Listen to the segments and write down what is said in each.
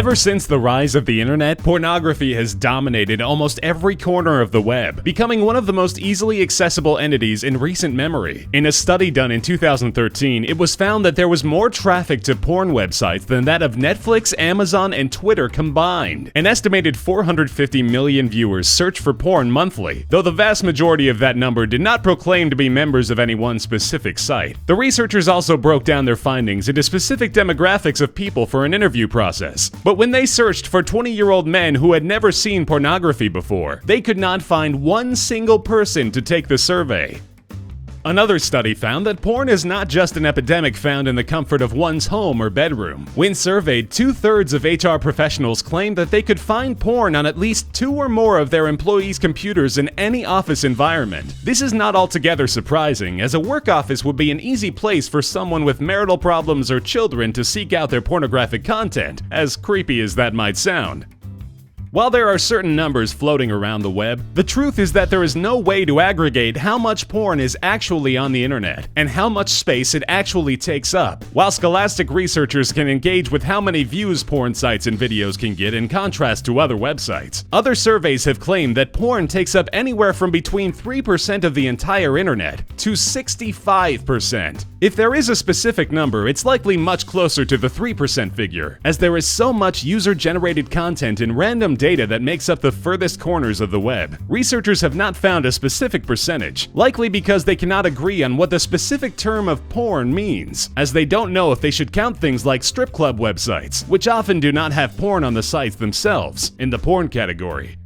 Ever since the rise of the internet, pornography has dominated almost every corner of the web, becoming one of the most easily accessible entities in recent memory. In a study done in 2013, it was found that there was more traffic to porn websites than that of Netflix, Amazon, and Twitter combined. An estimated 450 million viewers search for porn monthly, though the vast majority of that number did not proclaim to be members of any one specific site. The researchers also broke down their findings into specific demographics of people for an interview process. But when they searched for 20-year-old men who had never seen pornography before, they could not find one single person to take the survey. Another study found that porn is not just an epidemic found in the comfort of one's home or bedroom. When surveyed, 2/3 of HR professionals claimed that they could find porn on at least 2 or more of their employees' computers in any office environment. This is not altogether surprising, as a work office would be an easy place for someone with marital problems or children to seek out their pornographic content, as creepy as that might sound. While there are certain numbers floating around the web, the truth is that there is no way to aggregate how much porn is actually on the internet and how much space it actually takes up. While scholastic researchers can engage with how many views porn sites and videos can get in contrast to other websites, other surveys have claimed that porn takes up anywhere from between 3% of the entire internet to 65%. If there is a specific number, it's likely much closer to the 3% figure, as there is so much user-generated content in random data that makes up the furthest corners of the web. Researchers have not found a specific percentage, likely because they cannot agree on what the specific term of porn means, as they don't know if they should count things like strip club websites, which often do not have porn on the sites themselves, in the porn category.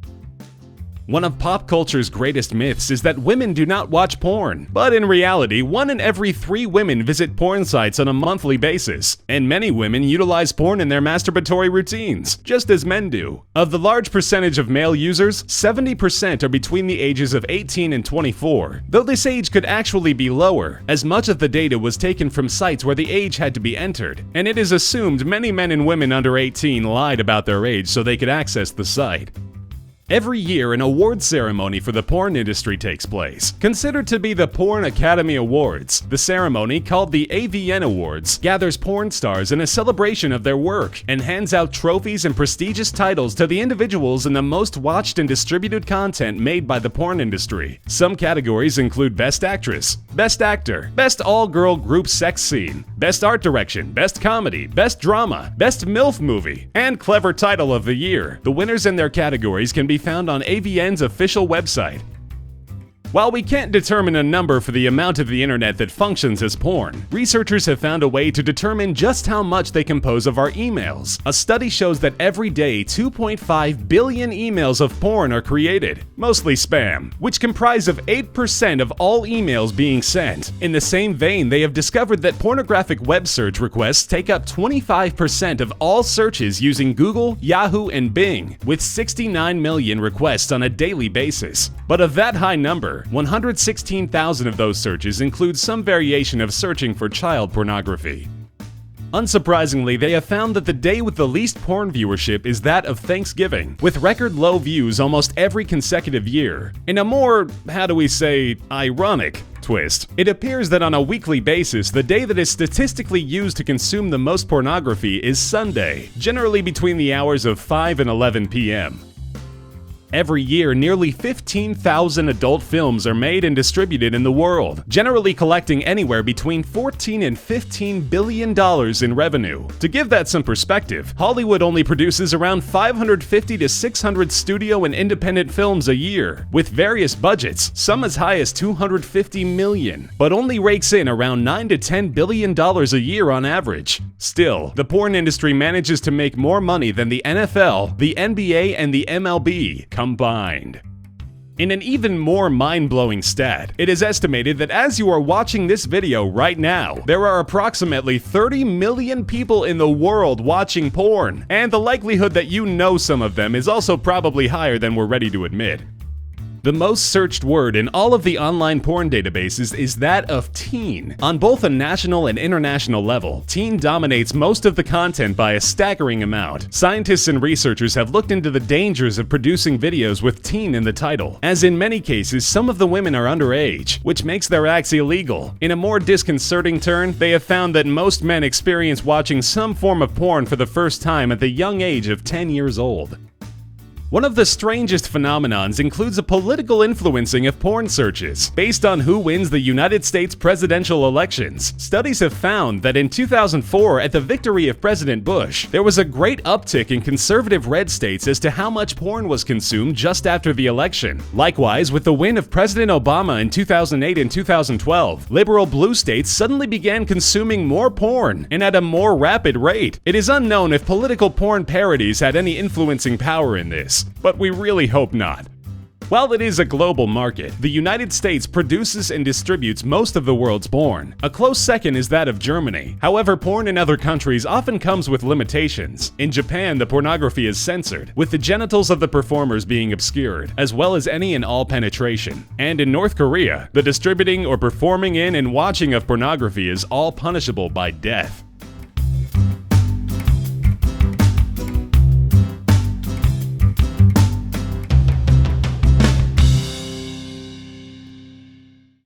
One of pop culture's greatest myths is that women do not watch porn. But in reality, 1 in every 3 women visit porn sites on a monthly basis, and many women utilize porn in their masturbatory routines, just as men do. Of the large percentage of male users, 70% are between the ages of 18 and 24, though this age could actually be lower, as much of the data was taken from sites where the age had to be entered, and it is assumed many men and women under 18 lied about their age so they could access the site. Every year, an award ceremony for the porn industry takes place, considered to be the Porn Academy Awards. The ceremony, called the AVN Awards, gathers porn stars in a celebration of their work and hands out trophies and prestigious titles to the individuals in the most watched and distributed content made by the porn industry. Some categories include Best Actress, Best Actor, Best All-Girl Group Sex Scene, Best Art Direction, Best Comedy, Best Drama, Best MILF Movie, and Clever Title of the Year. The winners in their categories can be found on AVN's official website. While we can't determine a number for the amount of the internet that functions as porn, researchers have found a way to determine just how much they compose of our emails. A study shows that every day 2.5 billion emails of porn are created, mostly spam, which comprise of 8% of all emails being sent. In the same vein, they have discovered that pornographic web search requests take up 25% of all searches using Google, Yahoo, and Bing, with 69 million requests on a daily basis. But of that high number, 116,000 of those searches include some variation of searching for child pornography. Unsurprisingly, they have found that the day with the least porn viewership is that of Thanksgiving, with record low views almost every consecutive year. In a more, ironic twist, it appears that on a weekly basis, the day that is statistically used to consume the most pornography is Sunday, generally between the hours of 5 and 11 p.m. Every year, nearly 15,000 adult films are made and distributed in the world, generally collecting anywhere between $14 and $15 billion in revenue. To give that some perspective, Hollywood only produces around 550 to 600 studio and independent films a year, with various budgets, some as high as $250 million, but only rakes in around $9 to $10 billion a year on average. Still, the porn industry manages to make more money than the NFL, the NBA, and the MLB combined. In an even more mind-blowing stat, it is estimated that as you are watching this video right now, there are approximately 30 million people in the world watching porn, and the likelihood that you know some of them is also probably higher than we're ready to admit. The most searched word in all of the online porn databases is that of teen. On both a national and international level, teen dominates most of the content by a staggering amount. Scientists and researchers have looked into the dangers of producing videos with teen in the title, as in many cases some of the women are underage, which makes their acts illegal. In a more disconcerting turn, they have found that most men experience watching some form of porn for the first time at the young age of 10 years old. One of the strangest phenomenons includes a political influencing of porn searches. Based on who wins the United States presidential elections, studies have found that in 2004, at the victory of President Bush, there was a great uptick in conservative red states as to how much porn was consumed just after the election. Likewise, with the win of President Obama in 2008 and 2012, liberal blue states suddenly began consuming more porn, and at a more rapid rate. It is unknown if political porn parodies had any influencing power in this, but we really hope not. While it is a global market, the United States produces and distributes most of the world's porn. A close second is that of Germany. However, porn in other countries often comes with limitations. In Japan, the pornography is censored, with the genitals of the performers being obscured, as well as any and all penetration. And in North Korea, the distributing or performing in and watching of pornography is all punishable by death.